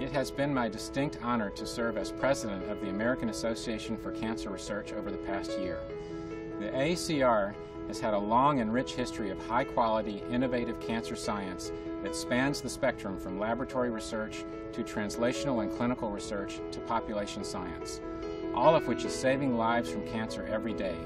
It has been my distinct honor to serve as president of the American Association for Cancer Research over the past year. The AACR has had a long and rich history of high-quality, innovative cancer science that spans the spectrum from laboratory research to translational and clinical research to population science, all of which is saving lives from cancer every day.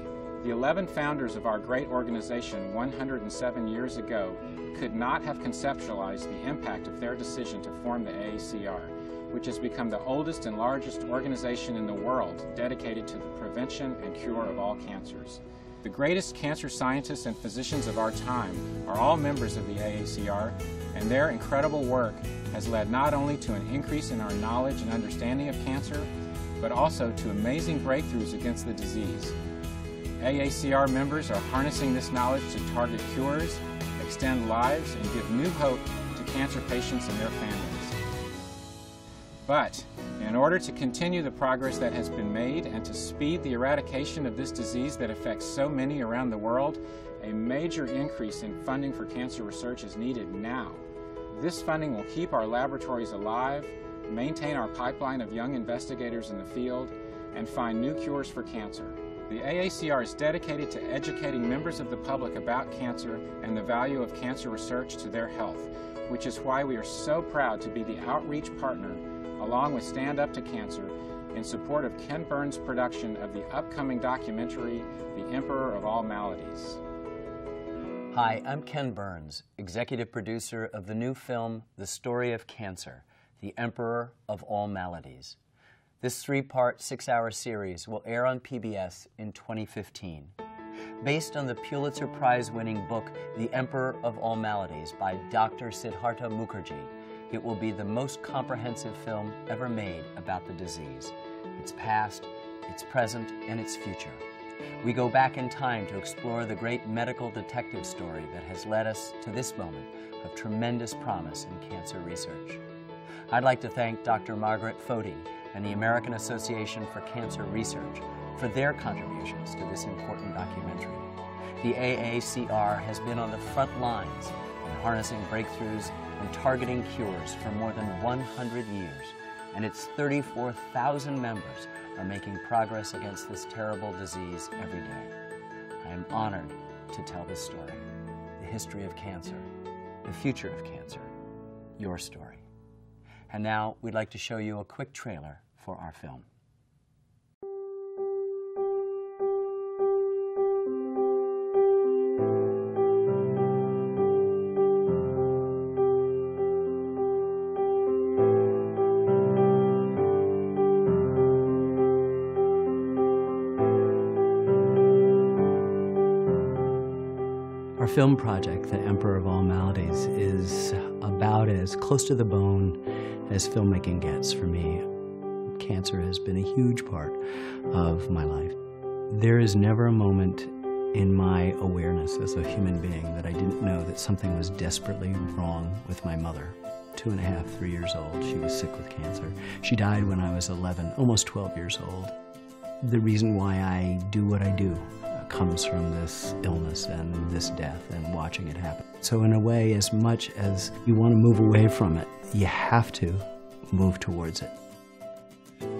The 11 founders of our great organization 107 years ago could not have conceptualized the impact of their decision to form the AACR, which has become the oldest and largest organization in the world dedicated to the prevention and cure of all cancers. The greatest cancer scientists and physicians of our time are all members of the AACR, and their incredible work has led not only to an increase in our knowledge and understanding of cancer, but also to amazing breakthroughs against the disease. AACR members are harnessing this knowledge to target cures, extend lives, and give new hope to cancer patients and their families. But in order to continue the progress that has been made and to speed the eradication of this disease that affects so many around the world, a major increase in funding for cancer research is needed now. This funding will keep our laboratories alive, maintain our pipeline of young investigators in the field, and find new cures for cancer. The AACR is dedicated to educating members of the public about cancer and the value of cancer research to their health, which is why we are so proud to be the outreach partner, along with Stand Up to Cancer, in support of Ken Burns' production of the upcoming documentary, The Emperor of All Maladies. Hi, I'm Ken Burns, executive producer of the new film, The Story of Cancer, The Emperor of All Maladies. This 3-part, 6-hour series will air on PBS in 2015. Based on the Pulitzer Prize-winning book, The Emperor of All Maladies by Dr. Siddhartha Mukherjee, it will be the most comprehensive film ever made about the disease, its past, its present, and its future. We go back in time to explore the great medical detective story that has led us to this moment of tremendous promise in cancer research. I'd like to thank Dr. Margaret Foti and the American Association for Cancer Research for their contributions to this important documentary. The AACR has been on the front lines in harnessing breakthroughs and targeting cures for more than 100 years, and its 34,000 members are making progress against this terrible disease every day. I am honored to tell this story, the history of cancer, the future of cancer, your story. And now we'd like to show you a quick trailer for our film. Our film project, The Emperor of All Maladies, is about as close to the bone as filmmaking gets for me. Cancer has been a huge part of my life. There is never a moment in my awareness as a human being that I didn't know that something was desperately wrong with my mother. 2.5, 3 years old, she was sick with cancer. She died when I was 11, almost 12 years old. The reason why I do what I do comes from this illness and this death and watching it happen. So in a way, as much as you want to move away from it, you have to move towards it.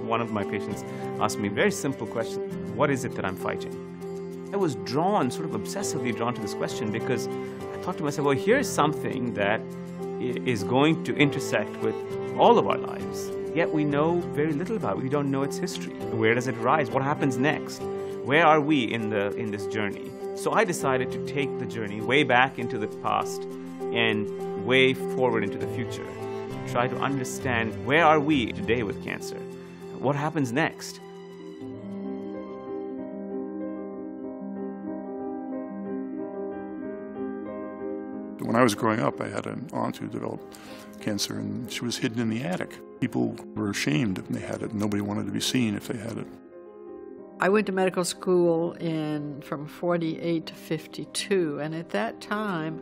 One of my patients asked me a very simple question: what is it that I'm fighting? I was drawn, sort of obsessively drawn to this question, because I thought to myself, well, here's something that is going to intersect with all of our lives, yet we know very little about it. We don't know its history. Where does it rise? What happens next? Where are we in this journey? So I decided to take the journey way back into the past and way forward into the future. Try to understand, where are we today with cancer? What happens next? When I was growing up, I had an aunt who developed cancer, and she was hidden in the attic. People were ashamed if they had it. Nobody wanted to be seen if they had it. I went to medical school from 48 to 52, and at that time,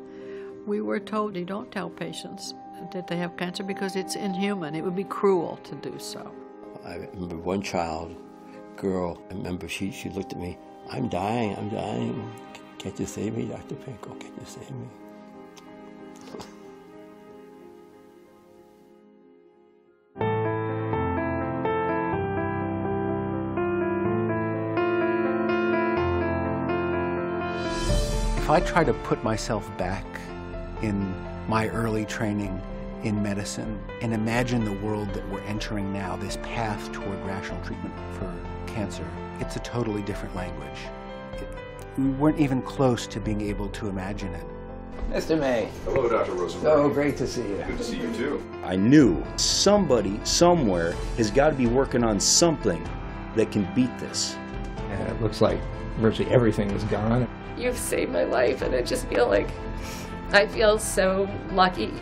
we were told, you don't tell patients that they have cancer because it's inhuman. It would be cruel to do so. I remember one girl, I remember she looked at me, I'm dying. Can't you save me, Dr. Pinko? Can't you save me? If I try to put myself back in my early training in medicine and imagine the world that we're entering now, this path toward rational treatment for cancer, it's a totally different language. We weren't even close to being able to imagine it. Mr. May. Hello, Dr. Rosenberg. Oh, great to see you. Good to see you, too. I knew somebody, somewhere, has got to be working on something that can beat this. And it looks like virtually everything is gone. You've saved my life, and I just feel like I feel so lucky.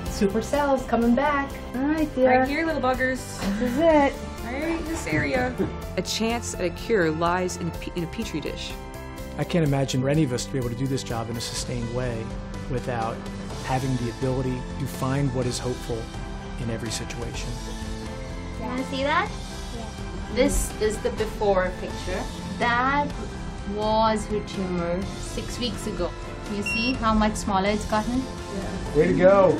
Supercell's coming back. All right, dear. Right here, little buggers. This is it. Right in this area. A chance at a cure lies in a petri dish. I can't imagine for any of us to be able to do this job in a sustained way without having the ability to find what is hopeful in every situation. You want to see that? Yeah. This is the before picture. That was her tumor 6 weeks ago. You see how much smaller it's gotten? Yeah. Way to go.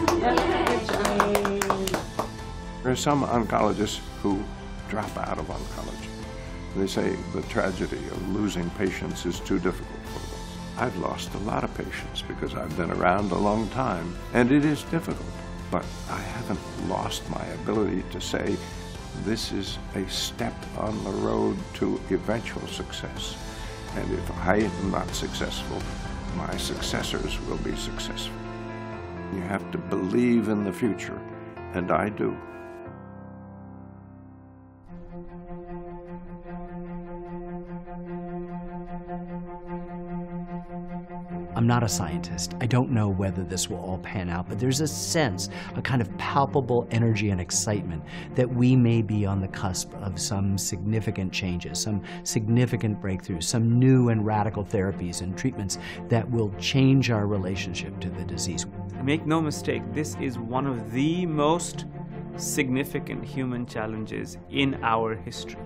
There are some oncologists who drop out of oncology. They say the tragedy of losing patients is too difficult for them. I've lost a lot of patients because I've been around a long time, and it is difficult. But I haven't lost my ability to say this is a step on the road to eventual success. And if I am not successful, my successors will be successful. You have to believe in the future, and I do. I'm not a scientist. I don't know whether this will all pan out, but there's a sense, a kind of palpable energy and excitement that we may be on the cusp of some significant changes, some significant breakthroughs, some new and radical therapies and treatments that will change our relationship to the disease. Make no mistake, this is one of the most significant human challenges in our history.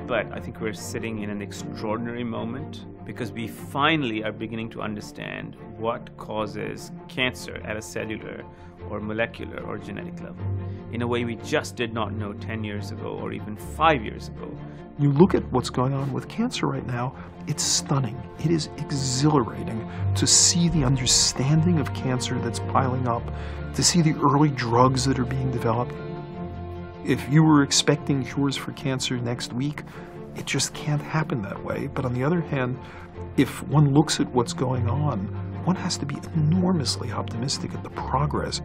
But I think we're sitting in an extraordinary moment because we finally are beginning to understand what causes cancer at a cellular or molecular or genetic level in a way we just did not know 10 years ago or even 5 years ago. You look at what's going on with cancer right now, it's stunning. It is exhilarating to see the understanding of cancer that's piling up, to see the early drugs that are being developed. If you were expecting cures for cancer next week, it just can't happen that way. But on the other hand, if one looks at what's going on, one has to be enormously optimistic at the progress.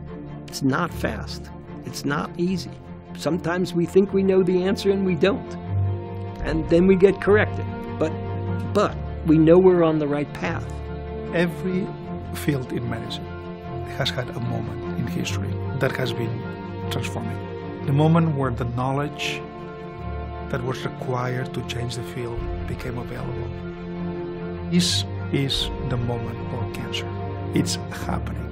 It's not fast. It's not easy. Sometimes we think we know the answer and we don't. And then we get corrected. But we know we're on the right path. Every field in medicine has had a moment in history that has been transforming. The moment where the knowledge that was required to change the field became available. This is the moment for cancer. It's happening.